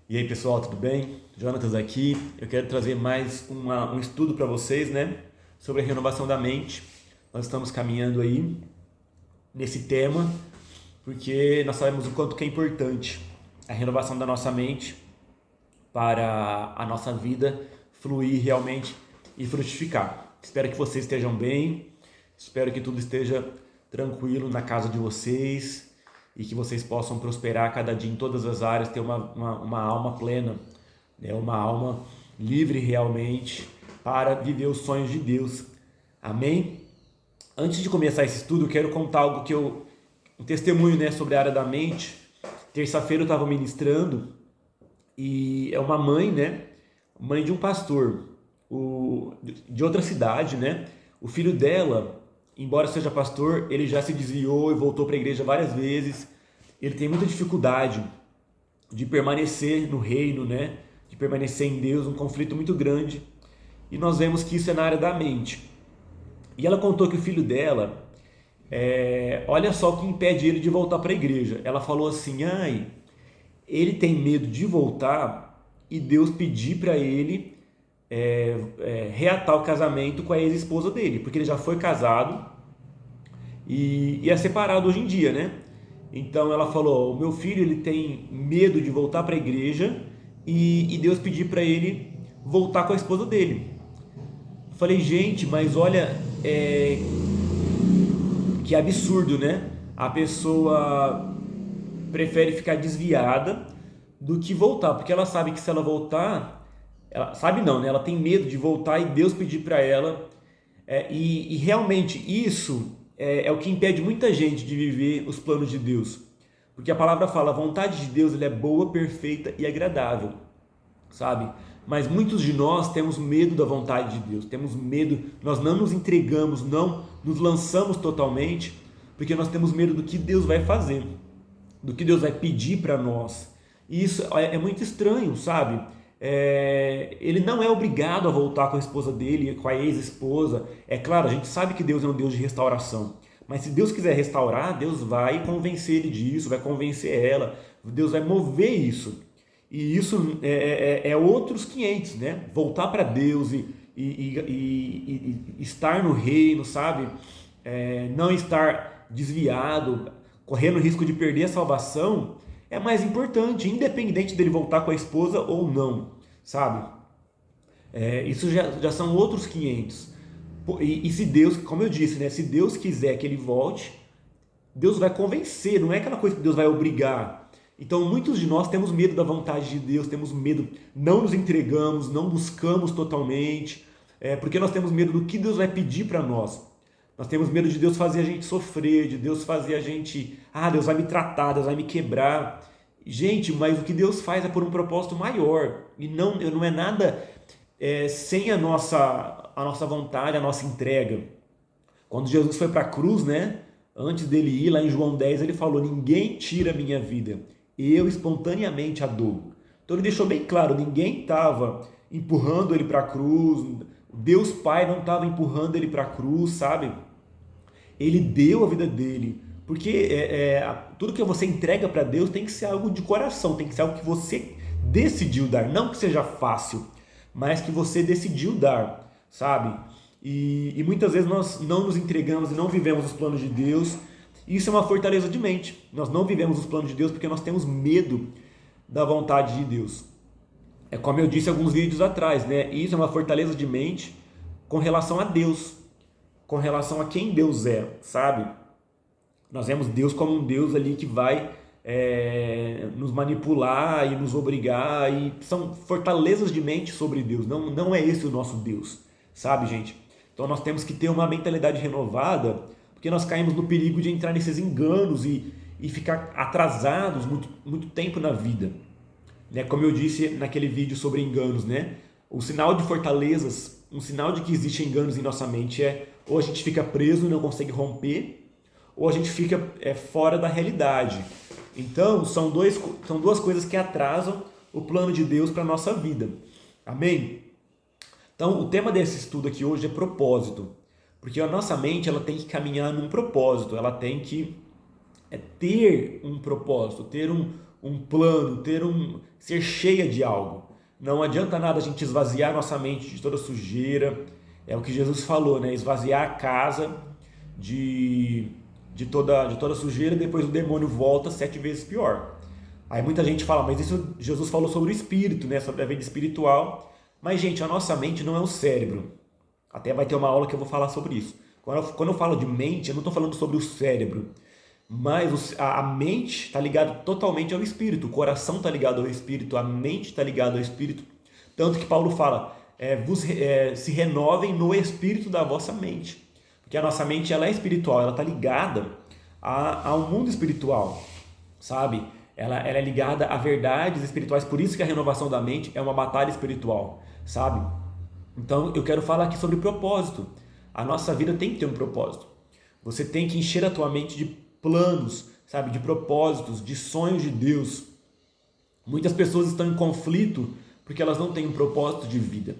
E aí pessoal, tudo bem? Jonatas aqui. Eu quero trazer mais um estudo para vocês, né? Sobre a renovação da mente. Nós estamos caminhando aí nesse tema porque nós sabemos o quanto que é importante a renovação da nossa mente para a nossa vida fluir realmente e frutificar. Espero que vocês estejam bem, espero que tudo esteja tranquilo na casa de vocês e que vocês possam prosperar cada dia em todas as áreas, ter uma alma plena, né? Uma alma livre realmente para viver os sonhos de Deus. Amém? Antes de começar esse estudo, eu quero contar algo um testemunho, né, sobre a área da mente. Terça-feira eu estava ministrando e é uma mãe, né? Mãe de um pastor, de outra cidade, né? O filho dela, embora seja pastor, ele já se desviou e voltou para a igreja várias vezes. Ele tem muita dificuldade de permanecer no reino, né? De permanecer em Deus, um conflito muito grande. E nós vemos que isso é na área da mente. E ela contou que o filho dela, olha só o que impede ele de voltar para a igreja. Ela falou assim: ai, ele tem medo de voltar e Deus pedir para ele reatar o casamento com a ex-esposa dele, porque ele já foi casado e é separado hoje em dia, né? Então ela falou: o meu filho ele tem medo de voltar para a igreja e Deus pedir para ele voltar com a esposa dele. Eu falei: gente, mas olha, que absurdo, né? A pessoa prefere ficar desviada do que voltar, porque ela sabe que se ela voltar, ela sabe não, né? Ela tem medo de voltar e Deus pedir para ela. E realmente isso é o que impede muita gente de viver os planos de Deus. Porque a palavra fala: a vontade de Deus ela é boa, perfeita e agradável, sabe? Mas muitos de nós temos medo da vontade de Deus, temos medo, nós não nos entregamos, não nos lançamos totalmente, porque nós temos medo do que Deus vai fazer, do que Deus vai pedir para nós. E isso é muito estranho, sabe? Ele não é obrigado a voltar com a esposa dele, com a ex-esposa. É claro, a gente sabe que Deus é um Deus de restauração. Mas se Deus quiser restaurar, Deus vai convencer ele disso, vai convencer ela. Deus vai mover isso. E isso é outros 500, né? Voltar para Deus e estar no reino, sabe? Não estar desviado, correndo o risco de perder a salvação, é mais importante, independente dele voltar com a esposa ou não, sabe? Isso já são outros 500. E se Deus, como eu disse, né? Se Deus quiser que ele volte, Deus vai convencer, não é aquela coisa que Deus vai obrigar. Então, muitos de nós temos medo da vontade de Deus, temos medo, não nos entregamos, não buscamos totalmente, porque nós temos medo do que Deus vai pedir para nós. Nós temos medo de Deus fazer a gente sofrer, de Deus fazer a gente, Deus vai me tratar, Deus vai me quebrar. Gente, mas o que Deus faz é por um propósito maior, e não é nada sem a nossa vontade, a nossa entrega. Quando Jesus foi para a cruz, né? Antes dele ir, lá em João 10, ele falou: ninguém tira a minha vida, eu espontaneamente a dou. Então ele deixou bem claro: ninguém estava empurrando ele para a cruz, Deus Pai não estava empurrando ele para a cruz, sabe? Ele deu a vida dele, porque tudo que você entrega para Deus tem que ser algo de coração, tem que ser algo que você decidiu dar, não que seja fácil, mas que você decidiu dar, sabe? E muitas vezes nós não nos entregamos e não vivemos os planos de Deus. Isso é uma fortaleza de mente. Nós não vivemos os planos de Deus porque nós temos medo da vontade de Deus. É como eu disse alguns vídeos atrás, né? Isso é uma fortaleza de mente com relação a Deus, com relação a quem Deus é, sabe? Nós vemos Deus como um Deus ali que vai nos manipular e nos obrigar, e são fortalezas de mente sobre Deus. Não é esse o nosso Deus, sabe, gente? Então nós temos que ter uma mentalidade renovada, porque nós caímos no perigo de entrar nesses enganos e ficar atrasados muito, muito tempo na vida. Né? Como eu disse naquele vídeo sobre enganos, né? O sinal de fortalezas, um sinal de que existem enganos em nossa mente é: ou a gente fica preso e não consegue romper, ou a gente fica fora da realidade. Então, são duas coisas que atrasam o plano de Deus para a nossa vida. Amém? Então, o tema desse estudo aqui hoje é propósito. Porque a nossa mente ela tem que caminhar num propósito, ela tem que ter um propósito, ter um plano, ser cheia de algo. Não adianta nada a gente esvaziar nossa mente de toda sujeira. É o que Jesus falou, né? Esvaziar a casa de toda sujeira, depois o demônio volta 7 vezes pior. Aí muita gente fala, mas isso Jesus falou sobre o espírito, né? Sobre a vida espiritual. Mas, gente, a nossa mente não é o cérebro. Até vai ter uma aula que eu vou falar sobre isso. Quando eu falo de mente, eu não estou falando sobre o cérebro. Mas a mente está ligada totalmente ao espírito. O coração está ligado ao espírito. A mente está ligada ao espírito. Tanto que Paulo fala, se renovem no espírito da vossa mente. Porque a nossa mente ela é espiritual, ela está ligada ao mundo espiritual, sabe? Ela é ligada a verdades espirituais. Por isso que a renovação da mente é uma batalha espiritual, sabe? Então eu quero falar aqui sobre propósito. A nossa vida tem que ter um propósito. Você tem que encher a tua mente de planos, sabe, de propósitos, de sonhos de Deus. Muitas pessoas estão em conflito porque elas não têm um propósito de vida,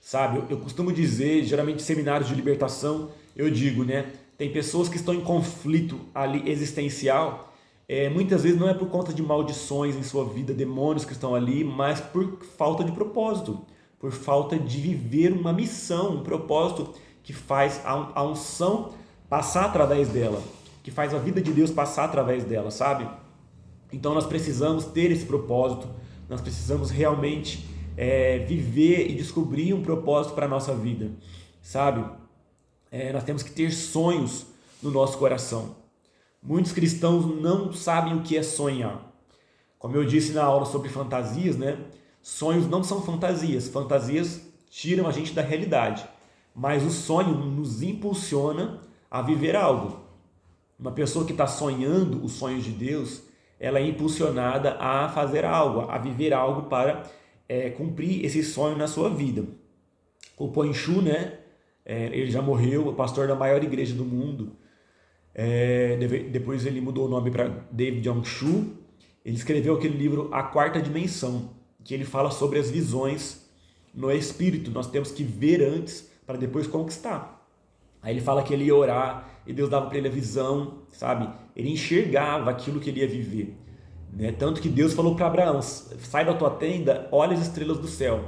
sabe? Eu costumo dizer, geralmente em seminários de libertação, eu digo, né? Tem pessoas que estão em conflito ali existencial, muitas vezes não é por conta de maldições em sua vida, demônios que estão ali, mas por falta de propósito, por falta de viver uma missão, um propósito que faz a unção passar através dela, que faz a vida de Deus passar através dela, sabe? Então nós precisamos ter esse propósito, nós precisamos realmente viver e descobrir um propósito para a nossa vida, sabe? Nós temos que ter sonhos no nosso coração. Muitos cristãos não sabem o que é sonhar. Como eu disse na aula sobre fantasias, né? Sonhos não são fantasias, fantasias tiram a gente da realidade, mas o sonho nos impulsiona a viver algo. Uma pessoa que está sonhando os sonhos de Deus, ela é impulsionada a fazer algo, a viver algo para cumprir esse sonho na sua vida. O Poinchu, né? Ele já morreu, o pastor da maior igreja do mundo. Depois ele mudou o nome para David Young-Chu. Ele escreveu aquele livro A Quarta Dimensão, que ele fala sobre as visões no espírito. Nós temos que ver antes para depois conquistar. Aí ele fala que ele ia orar e Deus dava para ele a visão, sabe? Ele enxergava aquilo que ele ia viver, né? Tanto que Deus falou para Abraão, sai da tua tenda, olha as estrelas do céu,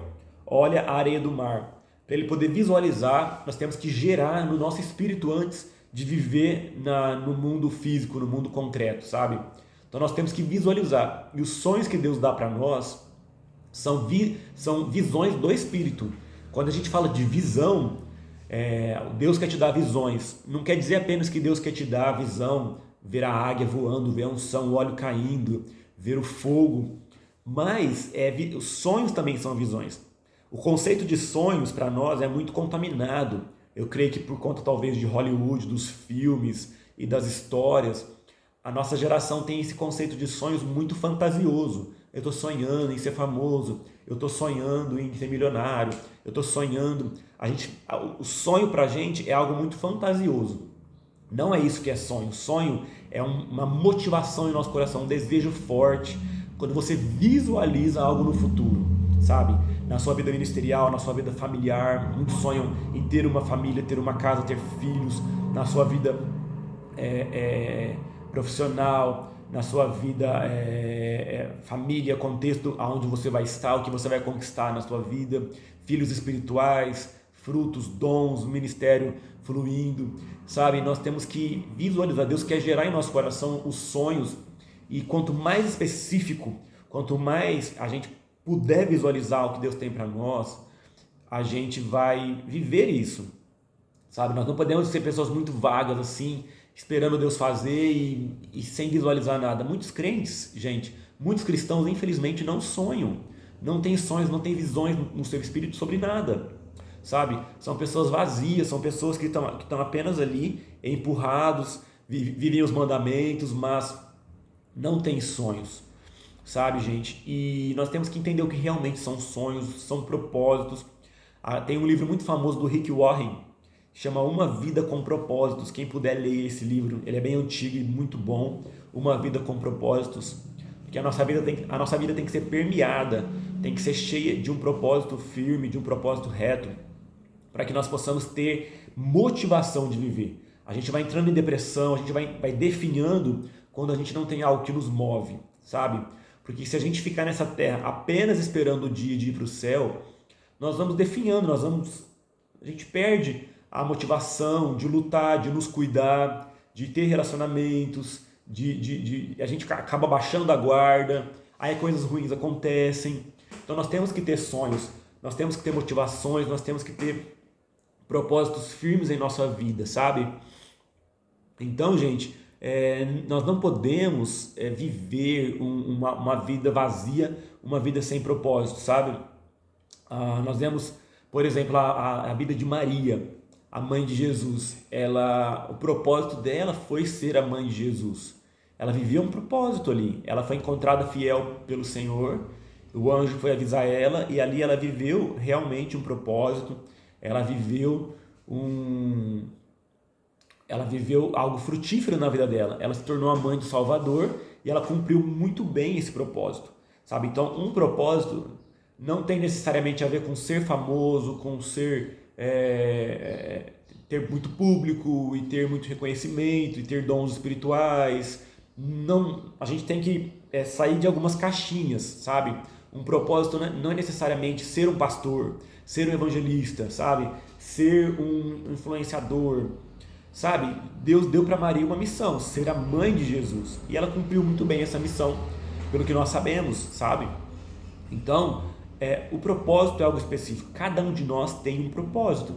olha a areia do mar. Para ele poder visualizar, nós temos que gerar no nosso espírito antes de viver no mundo físico, no mundo concreto, sabe? Então nós temos que visualizar. E os sonhos que Deus dá para nós são visões do espírito. Quando a gente fala de visão, Deus quer te dar visões. Não quer dizer apenas que Deus quer te dar a visão, ver a águia voando, ver a unção, o óleo caindo, ver o fogo. Mas os sonhos também são visões. O conceito de sonhos para nós é muito contaminado. Eu creio que por conta talvez de Hollywood, dos filmes e das histórias, a nossa geração tem esse conceito de sonhos muito fantasioso. Eu estou sonhando em ser famoso, eu estou sonhando em ser milionário, eu estou sonhando... O sonho para a gente é algo muito fantasioso. Não é isso que é sonho. Sonho é uma motivação em nosso coração, um desejo forte, quando você visualiza algo no futuro, sabe? Na sua vida ministerial, na sua vida familiar, muitos sonham em ter uma família, ter uma casa, ter filhos, na sua vida profissional, na sua vida família, contexto onde você vai estar, o que você vai conquistar na sua vida, filhos espirituais, frutos, dons, ministério fluindo, sabe? Nós temos que visualizar. Deus quer gerar em nosso coração os sonhos, e quanto mais específico, quanto mais a gente puder visualizar o que Deus tem para nós, a gente vai viver isso, sabe? Nós não podemos ser pessoas muito vagas assim, esperando Deus fazer e sem visualizar nada. Muitos crentes, gente, muitos cristãos, infelizmente, não sonham, não têm sonhos, não têm visões no seu espírito sobre nada, sabe? São pessoas vazias, são pessoas que estão apenas ali, empurrados, vivem os mandamentos, mas não têm sonhos, sabe, gente? E nós temos que entender o que realmente são sonhos, são propósitos. Tem um livro muito famoso do Rick Warren, chama Uma Vida com Propósitos. Quem puder ler esse livro, ele é bem antigo e muito bom. Uma Vida com Propósitos. Porque a nossa vida tem que ser permeada, tem que ser cheia de um propósito firme, de um propósito reto, para que nós possamos ter motivação de viver. A gente vai entrando em depressão, a gente vai definhando quando a gente não tem algo que nos move, sabe? Porque se a gente ficar nessa terra apenas esperando o dia de ir para o céu, nós vamos definhando, a gente perde a motivação de lutar, de nos cuidar, de ter relacionamentos, a gente acaba baixando a guarda, aí coisas ruins acontecem. Então nós temos que ter sonhos, nós temos que ter motivações, nós temos que ter propósitos firmes em nossa vida, sabe? Então, gente, nós não podemos viver uma vida vazia, uma vida sem propósito, sabe? Nós vemos, por exemplo, a vida de Maria, a mãe de Jesus. O propósito dela foi ser a mãe de Jesus. Ela vivia um propósito ali. Ela foi encontrada fiel pelo Senhor. O anjo foi avisar ela e ali ela viveu realmente um propósito. Ela viveu algo frutífero na vida dela. Ela se tornou a mãe do Salvador e ela cumpriu muito bem esse propósito, sabe? Então, um propósito não tem necessariamente a ver com ser famoso, com ter muito público e ter muito reconhecimento e ter dons espirituais. Não, a gente tem que sair de algumas caixinhas, sabe? Um propósito não é necessariamente ser um pastor, ser um evangelista, sabe? Ser um influenciador, sabe? Deus deu para Maria uma missão, ser a mãe de Jesus. E ela cumpriu muito bem essa missão, pelo que nós sabemos, sabe? Então, o propósito é algo específico. Cada um de nós tem um propósito,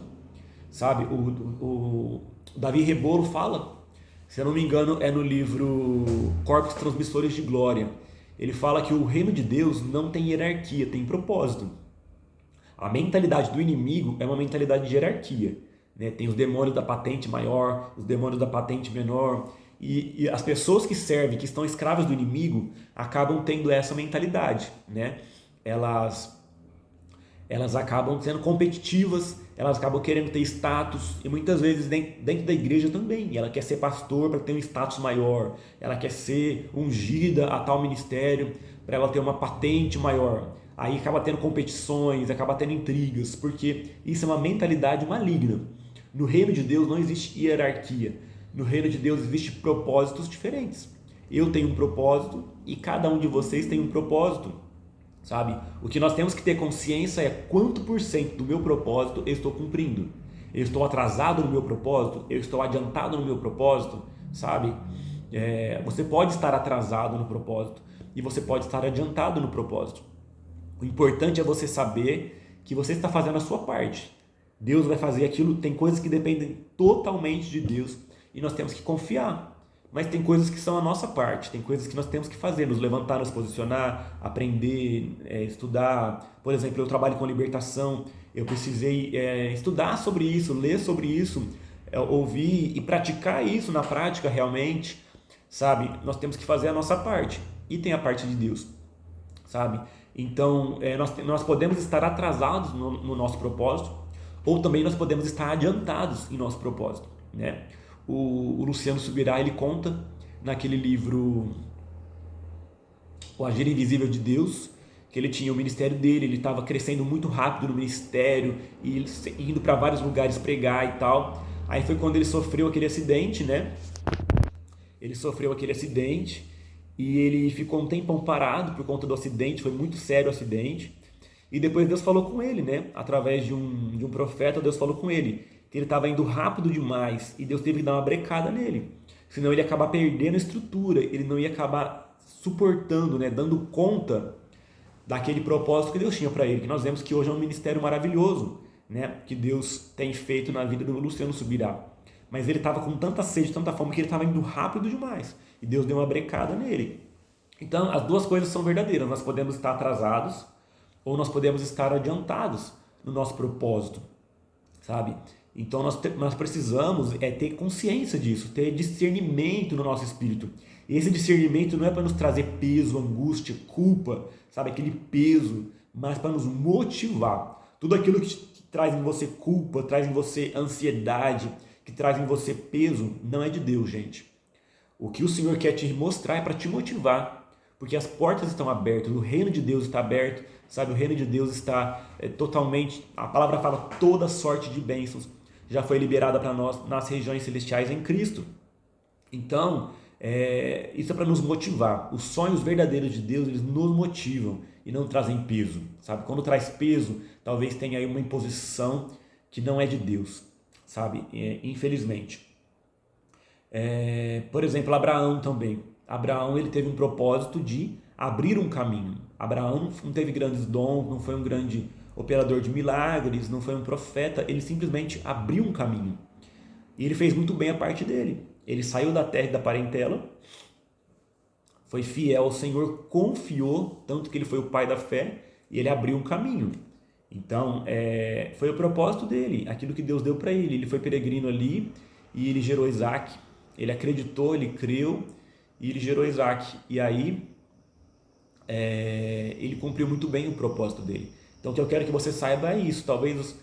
sabe? O Davi Rebolo fala, se eu não me engano, é no livro Corpos Transmissores de Glória. Ele fala que o reino de Deus não tem hierarquia, tem propósito. A mentalidade do inimigo é uma mentalidade de hierarquia, né? Tem os demônios da patente maior, os demônios da patente menor, e as pessoas que servem, que estão escravas do inimigo, acabam tendo essa mentalidade, né? Elas acabam sendo competitivas, elas acabam querendo ter status, e muitas vezes dentro da igreja também. Ela quer ser pastor para ter um status maior, ela quer ser ungida a tal ministério para ela ter uma patente maior. Aí acaba tendo competições, acaba tendo intrigas, porque isso é uma mentalidade maligna. No reino de Deus não existe hierarquia, no reino de Deus existem propósitos diferentes. Eu tenho um propósito e cada um de vocês tem um propósito, sabe? O que nós temos que ter consciência é quanto por cento do meu propósito eu estou cumprindo. Eu estou atrasado no meu propósito? Eu estou adiantado no meu propósito? Sabe? Você pode estar atrasado no propósito e você pode estar adiantado no propósito. O importante é você saber que você está fazendo a sua parte. Deus vai fazer aquilo, tem coisas que dependem totalmente de Deus e nós temos que confiar. Mas tem coisas que são a nossa parte, tem coisas que nós temos que fazer, nos levantar, nos posicionar, aprender, estudar. Por exemplo, eu trabalho com libertação, eu precisei estudar sobre isso, ler sobre isso, ouvir e praticar isso na prática realmente, sabe? Nós temos que fazer a nossa parte e tem a parte de Deus, sabe? Então, nós podemos estar atrasados no nosso propósito ou também nós podemos estar adiantados em nosso propósito, né? O Luciano Subirá, ele conta naquele livro O Agir Invisível de Deus, que ele tinha o ministério dele, ele estava crescendo muito rápido no ministério, e indo para vários lugares pregar e tal. Aí foi quando ele sofreu aquele acidente, né? Ele sofreu aquele acidente e ele ficou um tempão parado por conta do acidente, foi muito sério o acidente. E depois Deus falou com ele, né? Através de um profeta, Deus falou com ele que ele estava indo rápido demais e Deus teve que dar uma brecada nele. Senão ele ia acabar perdendo a estrutura, ele não ia acabar suportando, né? Dando conta daquele propósito que Deus tinha para ele. Que nós vemos que hoje é um ministério maravilhoso, né? Que Deus tem feito na vida do Luciano Subirá. Mas ele estava com tanta sede, tanta fome, que ele estava indo rápido demais. E Deus deu uma brecada nele. Então, as duas coisas são verdadeiras. Nós podemos estar atrasados ou nós podemos estar adiantados no nosso propósito, sabe? Então nós precisamos ter consciência disso, ter discernimento no nosso espírito. E esse discernimento não é para nos trazer peso, angústia, culpa, sabe? Aquele peso, mas para nos motivar. Tudo aquilo que traz em você culpa, traz em você ansiedade, que traz em você peso, não é de Deus, gente. O que o Senhor quer te mostrar é para te motivar, porque as portas estão abertas, o reino de Deus está aberto, sabe? O reino de Deus está totalmente, a palavra fala, toda sorte de bênçãos já foi liberada para nós nas regiões celestiais em Cristo. Então, Isso é para nos motivar. Os sonhos verdadeiros de Deus, eles nos motivam e não trazem peso, sabe? Quando traz peso, talvez tenha aí uma imposição que não é de Deus, sabe? Infelizmente. Por exemplo, Abraão também. Abraão, ele teve um propósito de abrir um caminho. Abraão não teve grandes dons, não foi um grande operador de milagres, não foi um profeta, ele simplesmente abriu um caminho. E ele fez muito bem a parte dele. Ele saiu da terra e da parentela, foi fiel ao Senhor, confiou, tanto que ele foi o pai da fé, e ele abriu um caminho. Então, foi o propósito dele, aquilo que Deus deu para ele. Ele foi peregrino ali e ele gerou Isaac. Ele acreditou, ele creu e ele gerou Isaac. E aí, ele cumpriu muito bem o propósito dele. Então, o que eu quero que você saiba é isso. Talvez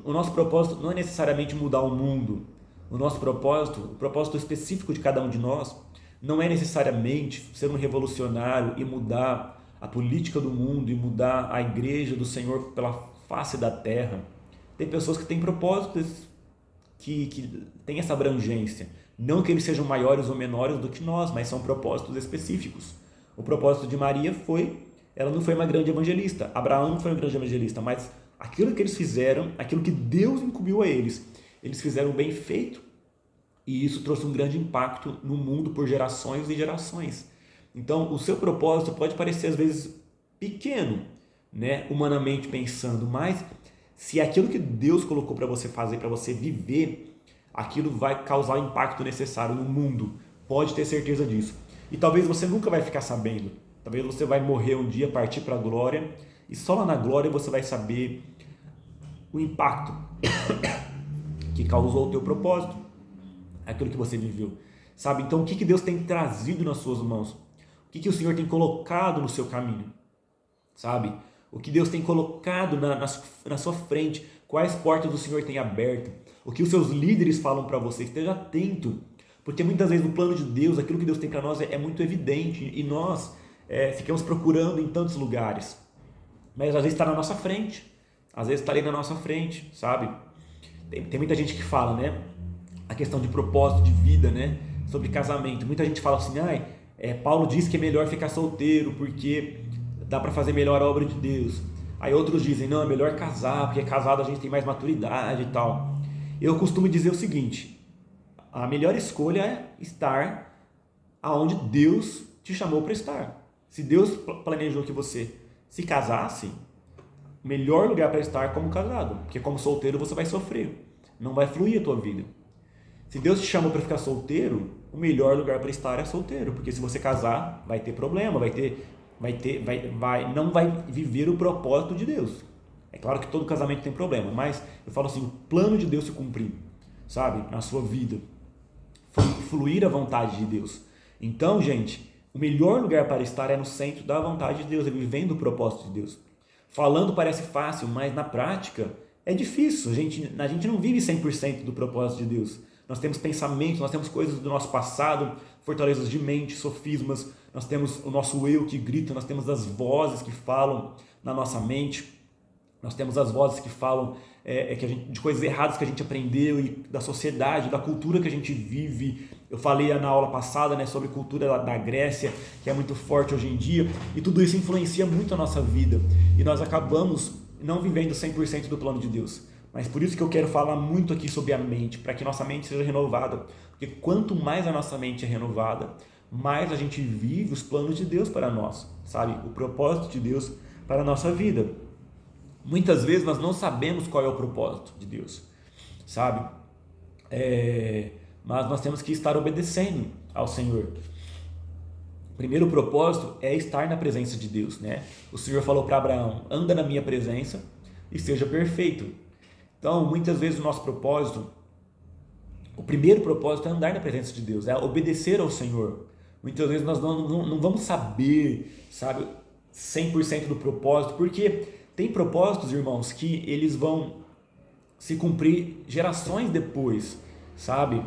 o nosso propósito não é necessariamente mudar o mundo. O nosso propósito, o propósito específico de cada um de nós, não é necessariamente ser um revolucionário e mudar a política do mundo e mudar a igreja do Senhor pela face da terra. Tem pessoas que têm propósitos que têm essa abrangência. Não que eles sejam maiores ou menores do que nós, mas são propósitos específicos. O propósito de Maria ela não foi uma grande evangelista. Abraão não foi um grande evangelista, mas aquilo que eles fizeram, aquilo que Deus incumbiu a eles fizeram bem feito. E isso trouxe um grande impacto no mundo por gerações e gerações. Então, o seu propósito pode parecer às vezes pequeno, né, humanamente pensando, mas se aquilo que Deus colocou para você fazer, para você viver, aquilo vai causar o impacto necessário no mundo. Pode ter certeza disso. E talvez você nunca vai ficar sabendo. Talvez você vai morrer um dia, partir para a glória, e só lá na glória você vai saber o impacto que causou o teu propósito, aquilo que você viveu, sabe? Então, o que Deus tem trazido nas suas mãos? O que o Senhor tem colocado no seu caminho, sabe? O que Deus tem colocado na sua frente, quais portas o Senhor tem aberto, o que os seus líderes falam para você, esteja atento, porque muitas vezes no plano de Deus, aquilo que Deus tem para nós é muito evidente, e nós ficamos procurando em tantos lugares, mas às vezes está na nossa frente, às vezes está ali na nossa frente, sabe? Tem muita gente que fala, né? A questão de propósito de vida, né? Sobre casamento. Muita gente fala assim, Paulo diz que é melhor ficar solteiro porque dá para fazer melhor a obra de Deus. Aí outros dizem, não, é melhor casar, porque casado a gente tem mais maturidade e tal. Eu costumo dizer o seguinte, a melhor escolha é estar aonde Deus te chamou para estar. Se Deus planejou que você se casasse, o melhor lugar para estar é como casado, porque como solteiro você vai sofrer, não vai fluir a tua vida. Se Deus te chamou para ficar solteiro, o melhor lugar para estar é solteiro, porque se você casar, vai ter problema, não vai viver o propósito de Deus. É claro que todo casamento tem problema, mas eu falo assim, o plano de Deus se cumprir, sabe, na sua vida, fluir a vontade de Deus. Então, gente, o melhor lugar para estar é no centro da vontade de Deus, é vivendo o propósito de Deus. Falando parece fácil, mas na prática é difícil. A gente não vive 100% do propósito de Deus. Nós temos pensamentos, nós temos coisas do nosso passado, fortalezas de mente, sofismas, nós temos o nosso eu que grita, nós temos as vozes que falam na nossa mente, nós temos as vozes que falam de coisas erradas que a gente aprendeu e da sociedade, da cultura que a gente vive. Eu falei na aula passada, né, sobre a cultura da Grécia, que é muito forte hoje em dia, e tudo isso influencia muito a nossa vida, e nós acabamos não vivendo 100% do plano de Deus. Mas por isso que eu quero falar muito aqui sobre a mente, para que nossa mente seja renovada, porque quanto mais a nossa mente é renovada, mais a gente vive os planos de Deus para nós, sabe? O propósito de Deus para a nossa vida. Muitas vezes nós não sabemos qual é o propósito de Deus, sabe? Mas nós temos que estar obedecendo ao Senhor. O primeiro propósito é estar na presença de Deus, né? O Senhor falou para Abraão, anda na minha presença e seja perfeito. Então, muitas vezes o nosso propósito, o primeiro propósito é andar na presença de Deus, é obedecer ao Senhor. Muitas vezes nós não vamos saber, sabe, 100% do propósito, porque tem propósitos, irmãos, que eles vão se cumprir gerações depois, sabe?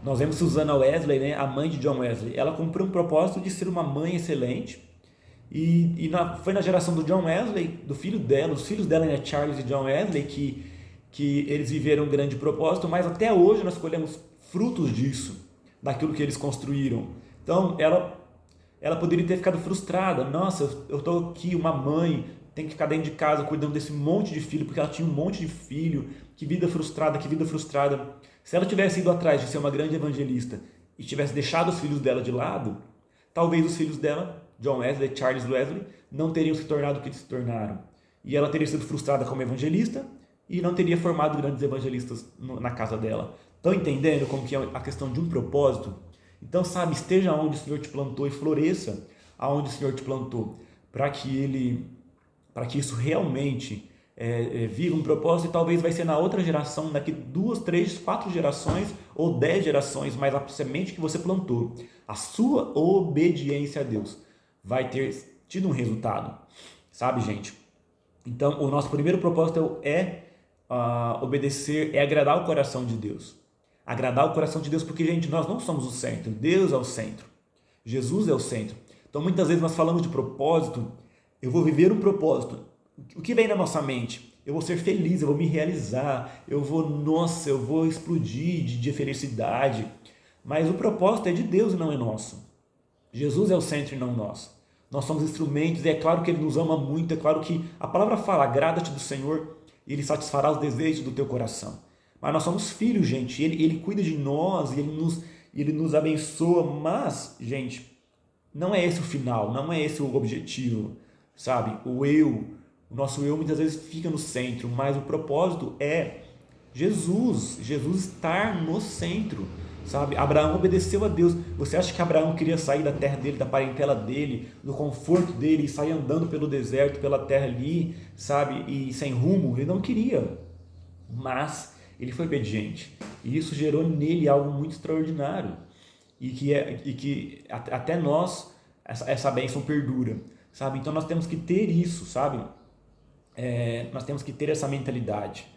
Nós vemos Susana Wesley, né, a mãe de John Wesley, ela cumpriu um propósito de ser uma mãe excelente, foi na geração do John Wesley, do filho dela, os filhos dela, né, Charles e John Wesley, que eles viveram um grande propósito, mas até hoje nós colhemos frutos disso, daquilo que eles construíram. Então, ela poderia ter ficado frustrada. Nossa, eu estou aqui, uma mãe, tem que ficar dentro de casa cuidando desse monte de filho, porque ela tinha um monte de filho. Que vida frustrada, que vida frustrada. Se ela tivesse ido atrás de ser uma grande evangelista e tivesse deixado os filhos dela de lado, talvez os filhos dela, John Wesley, Charles Wesley, não teriam se tornado o que eles se tornaram. E ela teria sido frustrada como evangelista e não teria formado grandes evangelistas na casa dela. Estão entendendo como que é a questão de um propósito? Então, sabe, esteja onde o Senhor te plantou e floresça aonde o Senhor te plantou, para que isso realmente viva um propósito, e talvez vai ser na outra geração, daqui 2, 3, 4 gerações ou 10 gerações, mas a semente que você plantou, a sua obediência a Deus vai ter tido um resultado, sabe, gente? Então, o nosso primeiro propósito é obedecer, é agradar o coração de Deus. Agradar o coração de Deus, porque, gente, nós não somos o centro, Deus é o centro, Jesus é o centro. Então, muitas vezes nós falamos de propósito, eu vou viver um propósito. O que vem na nossa mente? Eu vou ser feliz, eu vou me realizar, eu vou explodir de felicidade. Mas o propósito é de Deus e não é nosso. Jesus é o centro e não nós. Nós somos instrumentos, e é claro que Ele nos ama muito, é claro que a palavra fala, agrada-te do Senhor, e Ele satisfará os desejos do teu coração. Mas nós somos filhos, gente, Ele cuida de nós, e Ele nos abençoa, mas, gente, não é esse o final, não é esse o objetivo, sabe? O nosso eu muitas vezes fica no centro, mas o propósito é Jesus estar no centro, sabe? Abraão obedeceu a Deus. Você acha que Abraão queria sair da terra dele, da parentela dele, do conforto dele e sair andando pelo deserto, pela terra ali, sabe? E sem rumo? Ele não queria, mas ele foi obediente, e isso gerou nele algo muito extraordinário, e que até nós, essa bênção perdura, sabe? Então nós temos que ter isso, sabe? Nós temos que ter essa mentalidade,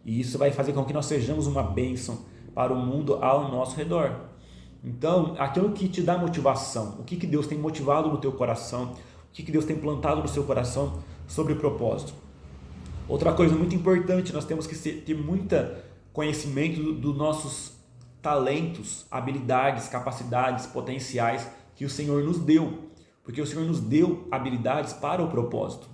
e isso vai fazer com que nós sejamos uma bênção para o mundo ao nosso redor. Então, aquilo que te dá motivação, o que Deus tem motivado no teu coração, o que Deus tem plantado no seu coração sobre o propósito. Outra coisa muito importante, nós temos que ter muito conhecimento dos nossos talentos, habilidades, capacidades, potenciais que o Senhor nos deu, porque o Senhor nos deu habilidades para o propósito,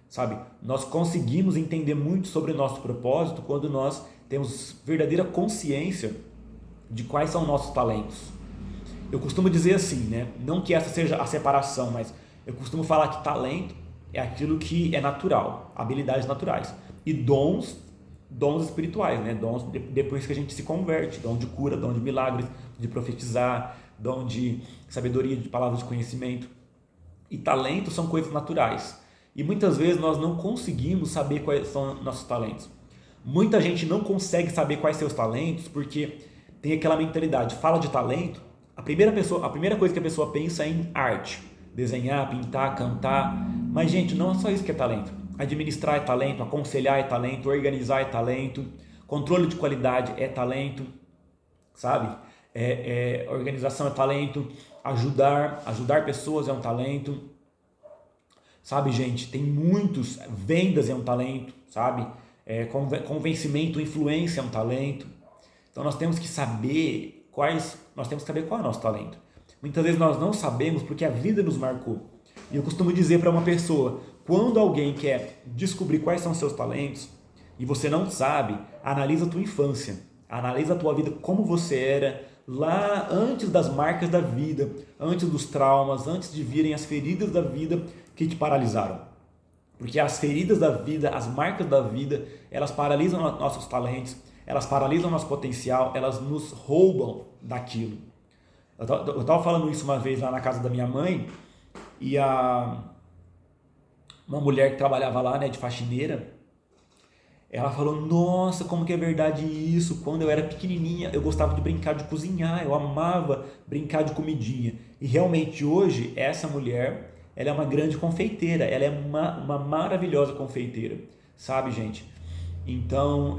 sabe? Nós conseguimos entender muito sobre o nosso propósito quando nós temos verdadeira consciência de quais são nossos talentos. Eu costumo dizer assim, né? Não que essa seja a separação, mas eu costumo falar que talento é aquilo que é natural, habilidades naturais, e dons espirituais, né? Dons depois que a gente se converte, dom de cura, dom de milagres, de profetizar, dom de sabedoria, de palavras de conhecimento. E talentos são coisas naturais. E muitas vezes nós não conseguimos saber quais são nossos talentos. Muita gente não consegue saber quais são seus talentos porque tem aquela mentalidade, fala de talento, a primeira coisa que a pessoa pensa é em arte, desenhar, pintar, cantar. Mas, gente, não é só isso que é talento. Administrar é talento, aconselhar é talento, organizar é talento, controle de qualidade é talento, sabe? Organização é talento, ajudar pessoas é um talento, sabe, gente? Tem muitos, vendas é um talento, sabe? Convencimento, influência é um talento. Então nós temos que saber qual é o nosso talento. Muitas vezes nós não sabemos porque a vida nos marcou. E eu costumo dizer para uma pessoa, quando alguém quer descobrir quais são os seus talentos e você não sabe, analisa a tua infância, analisa a tua vida, como você era lá antes das marcas da vida, antes dos traumas, antes de virem as feridas da vida que te paralisaram. Porque as feridas da vida, as marcas da vida, elas paralisam nossos talentos, elas paralisam nosso potencial, elas nos roubam daquilo. Eu estava falando isso uma vez lá na casa da minha mãe, e uma mulher que trabalhava lá, né, de faxineira, ela falou, nossa, como que é verdade isso, quando eu era pequenininha eu gostava de brincar de cozinhar, eu amava brincar de comidinha, e realmente hoje essa mulher, ela é uma grande confeiteira, ela é uma maravilhosa confeiteira, sabe, gente? Então,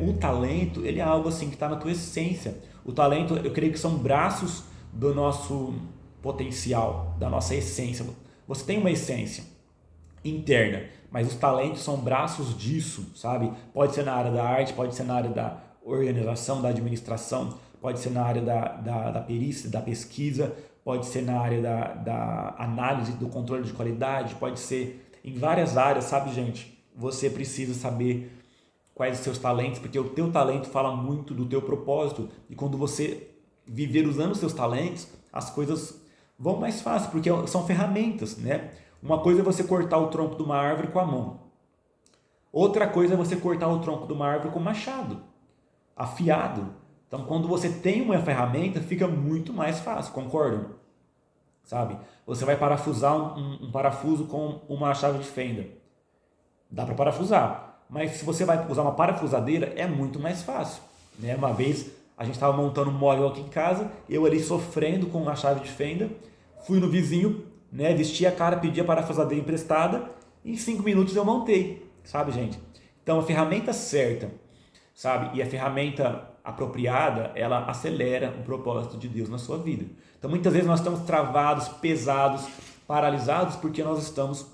o talento, ele é algo assim que está na tua essência. O talento, eu creio que são braços do nosso potencial, da nossa essência. Você tem uma essência interna, mas os talentos são braços disso, sabe? Pode ser na área da arte, pode ser na área da organização, da administração, pode ser na área da perícia, da pesquisa, pode ser na área da análise, do controle de qualidade, pode ser em várias áreas, sabe, gente? Você precisa saber quais os seus talentos, porque o teu talento fala muito do teu propósito, e quando você viver usando os seus talentos, as coisas vão mais fácil, porque são ferramentas, né? Uma coisa é você cortar o tronco de uma árvore com a mão. Outra coisa é você cortar o tronco de uma árvore com um machado, afiado. Então, quando você tem uma ferramenta, fica muito mais fácil, concordam? Sabe? Você vai parafusar um parafuso com uma chave de fenda. Dá para parafusar, mas se você vai usar uma parafusadeira, é muito mais fácil, né? Uma vez a gente estava montando um móvel aqui em casa, eu ali sofrendo com a chave de fenda, fui no vizinho, né? Vesti a cara, pedi a parafusadeira emprestada, e em 5 minutos eu montei, sabe, gente? Então a ferramenta certa, sabe? E a ferramenta apropriada, ela acelera o propósito de Deus na sua vida. Então muitas vezes nós estamos travados, pesados, paralisados porque nós estamos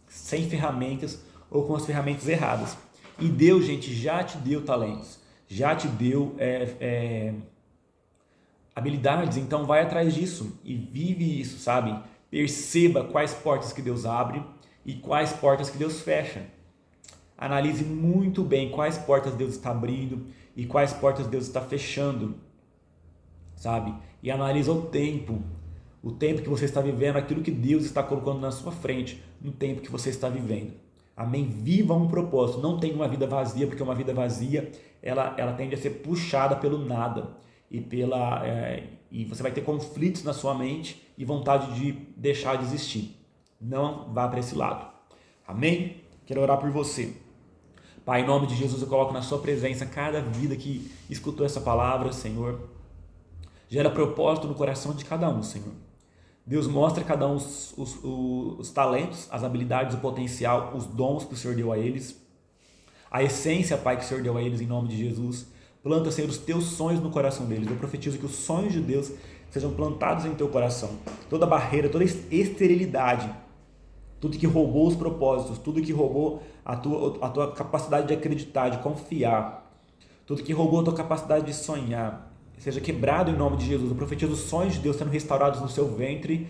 sem ferramentas ou com as ferramentas erradas. E Deus, gente, já te deu talentos, já te deu habilidades, então vai atrás disso e vive isso, sabe? Perceba quais portas que Deus abre e quais portas que Deus fecha. Analise muito bem quais portas Deus está abrindo e quais portas Deus está fechando, sabe? E analisa o tempo que você está vivendo, aquilo que Deus está colocando na sua frente, no tempo que você está vivendo. Amém? Viva um propósito, não tenha uma vida vazia, porque uma vida vazia, ela tende a ser puxada pelo nada, e você vai ter conflitos na sua mente e vontade de deixar de existir. Não vá para esse lado. Amém? Quero orar por você. Pai, em nome de Jesus, eu coloco na sua presença cada vida que escutou essa palavra, Senhor. Gera propósito no coração de cada um, Senhor. Deus mostra a cada um os talentos, as habilidades, o potencial, os dons que o Senhor deu a eles. A essência, Pai, que o Senhor deu a eles em nome de Jesus. Planta, Senhor, os teus sonhos no coração deles. Eu profetizo que os sonhos de Deus sejam plantados em teu coração. Toda barreira, toda esterilidade, tudo que roubou os propósitos, tudo que roubou a tua capacidade de acreditar, de confiar, tudo que roubou a tua capacidade de sonhar, seja quebrado em nome de Jesus. Eu profetizo os sonhos de Deus sendo restaurados no seu ventre,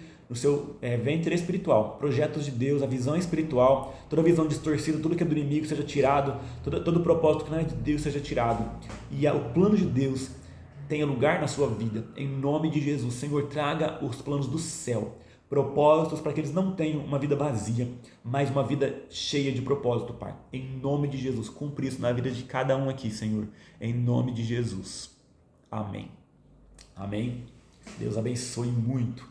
ventre espiritual, projetos de Deus, a visão espiritual, toda a visão distorcida, tudo que é do inimigo seja tirado, todo o propósito que não é de Deus seja tirado, e o plano de Deus tenha lugar na sua vida, em nome de Jesus. Senhor, traga os planos do céu, propósitos para que eles não tenham uma vida vazia, mas uma vida cheia de propósito, Pai. Em nome de Jesus, cumpre isso na vida de cada um aqui, Senhor, em nome de Jesus. Amém. Amém. Deus abençoe muito.